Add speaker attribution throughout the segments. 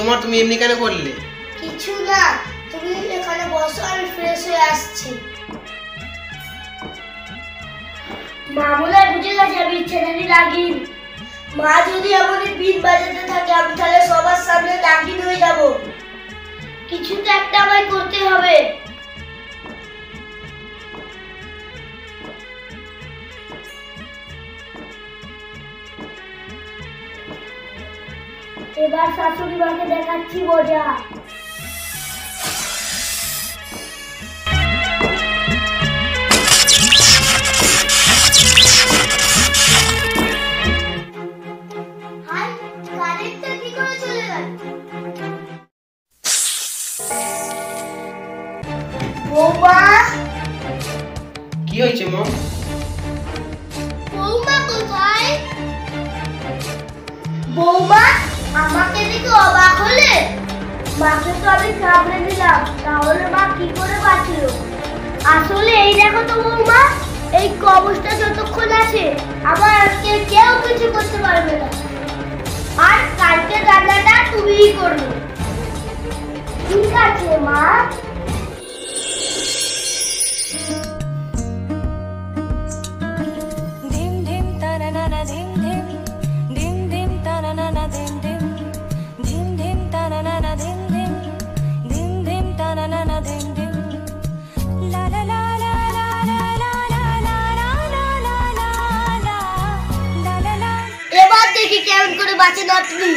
Speaker 1: তোমার? তুমি এমনি কেন করলে?
Speaker 2: কিছু না, তুমি এখানে বসো, আমি ফ্রেশ হয়ে আসছি। মা মনে বুঝে গেছে আমি ছেলেটি নাগিন। মা যদি এমনই বিট বাজাতে থাকে আমি তাহলে সবার সামনে নাগিন হয়ে যাব। কিছু তো একটা আমায় করতে হবে। এবার শাশুড়ি মাকে দেখাচ্ছি মজা। বৌমা,
Speaker 1: কি হয়েছে মা?
Speaker 2: বৌমা কোথায়? বৌমা, আমাকে দেখে অবাক হলে? মাকে তো আমি কামড়ে দিলাম, তাহলে মা কি করে বাঁচল? আসলে এই দেখো তো বৌমা, এই কবজটা যতক্ষণ আছে আমার আজকে কেউ কিছু করতে পারবে না। আর কালকে রান্নাটা তুমিই করবে। ঠিক আছে মা। এবার দেখি কেমন করে বাঁচে না তুমি।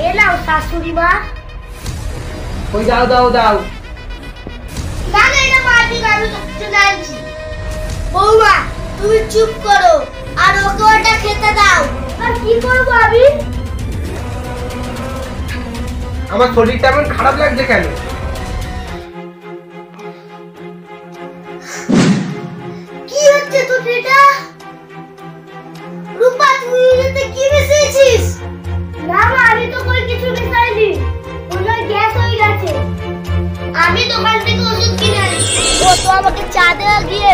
Speaker 2: এলাও শাশুড়ি মা।
Speaker 1: ওই দাও দাও দাও।
Speaker 2: না না, এটা মাটি আমি চলে আসছি। বৌমা তুমি চুপ করো আর ওকে ওটা খেতে দাও। আর কি করবো আমি?
Speaker 1: আমার শরীরটা এমন খারাপ লাগছে কেন?
Speaker 2: কি হচ্ছে তোর এটা? রূপা তুই এতে কি মিশিয়েছিস? না মা, আমি তো কোনো কিছু মিশাইনি, ওটা গ্যাস হয়ে গেছে। আমি দোকান থেকে ওষুধ কিনে আনি। ও তো আমাকে চা দেওয়া গিয়ে